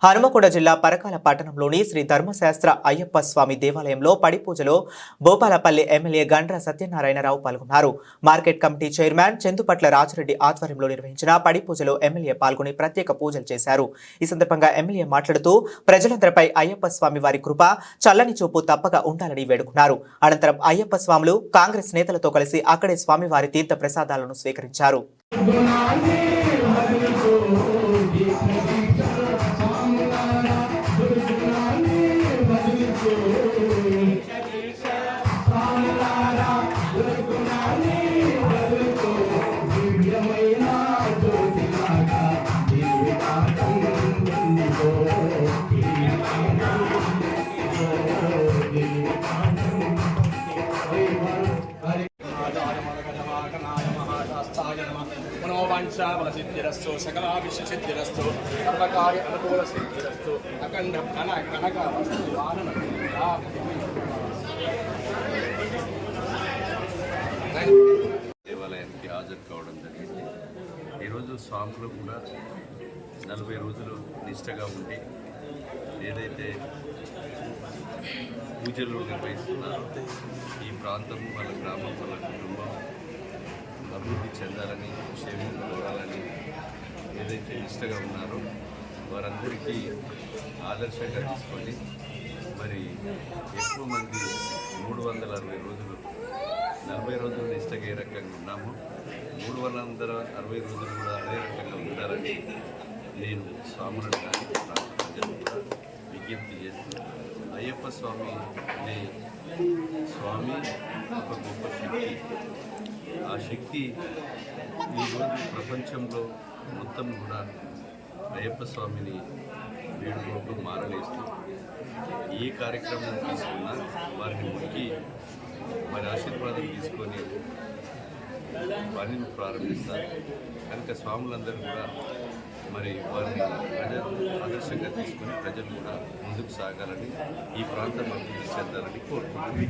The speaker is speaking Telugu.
హనుమకొండ జిల్లా పరకాల పట్టణంలోని శ్రీ ధర్మశాస్త్ర అయ్యప్ప స్వామి దేవాలయంలో పడి పూజలో భూపాలపల్లి ఎమ్మెల్యే గండ్ర సత్యనారాయణరావు పాల్గొన్నారు. Market committee chairman Chandupatla Raja Reddy ఆధ్వర్యంలో నిర్వహించిన పడి పూజలో ఎమ్మెల్యే పాల్గొని ప్రత్యేక పూజలు చేశారు. ఈ సందర్భంగా ఎమ్మెల్యే మాట్లాడుతూ ప్రజలందరిపై అయ్యప్ప స్వామి వారి కృప చల్లని చూపు తప్పక ఉండాలని వేడుకున్నారు. అనంతరం అయ్యప్ప స్వాములు కాంగ్రెస్ నేతలతో కలిసి అక్కడే స్వామివారి తీర్థ ప్రసాదాలను స్వీకరించారు. मनोवांछाबलसिद्धिरस्तु सकलाभिष्टसिद्धिरस्तु सर्वकार्य अनुकूलसिद्धिरस्तु अखंड कनक वस्तु वाहन దేవాలయానికి హాజరు కావడం జరిగింది. ఈరోజు స్వాములు కూడా 40 రోజులు నిష్టగా ఉండి ఏదైతే పూజలు నిర్వహిస్తున్నారో ఈ ప్రాంతం వాళ్ళ గ్రామం వాళ్ళ కుటుంబం అభివృద్ధి చెందాలని క్షేమం కోరాలని ఏదైతే నిష్టగా ఉన్నారో వారందరికీ ఆదర్శంగా తీసుకొని మరి ఎక్కువ మంది 360 రోజులు 40 రోజులు నిష్టగా ఏ రకంగా ఉన్నామో 360 రోజులు కూడా అదే రకంగా ఉండాలని నేను స్వాములను కానీ ప్రజలు కూడా విజ్ఞప్తి చేస్తున్నాను. అయ్యప్ప స్వామి అనే స్వామి ఒక గొప్ప శక్తి. ఆ శక్తి ఈరోజు ప్రపంచంలో మొత్తం కూడా అయ్యప్ప స్వామిని వేడుకోవడం మారలేస్తూ ఏ కార్యక్రమం తీసుకున్నా వారిని మొక్కి వారి ఆశీర్వాదం తీసుకొని పనిని ప్రారంభిస్తారు. కనుక స్వాములందరూ కూడా మరి వారిని ప్రజలు ఆదర్శంగా తీసుకొని ప్రజలు కూడా ముందుకు సాగాలని ఈ ప్రాంతం అభివృద్ధి చెందాలని కోరుకుంటున్నారు.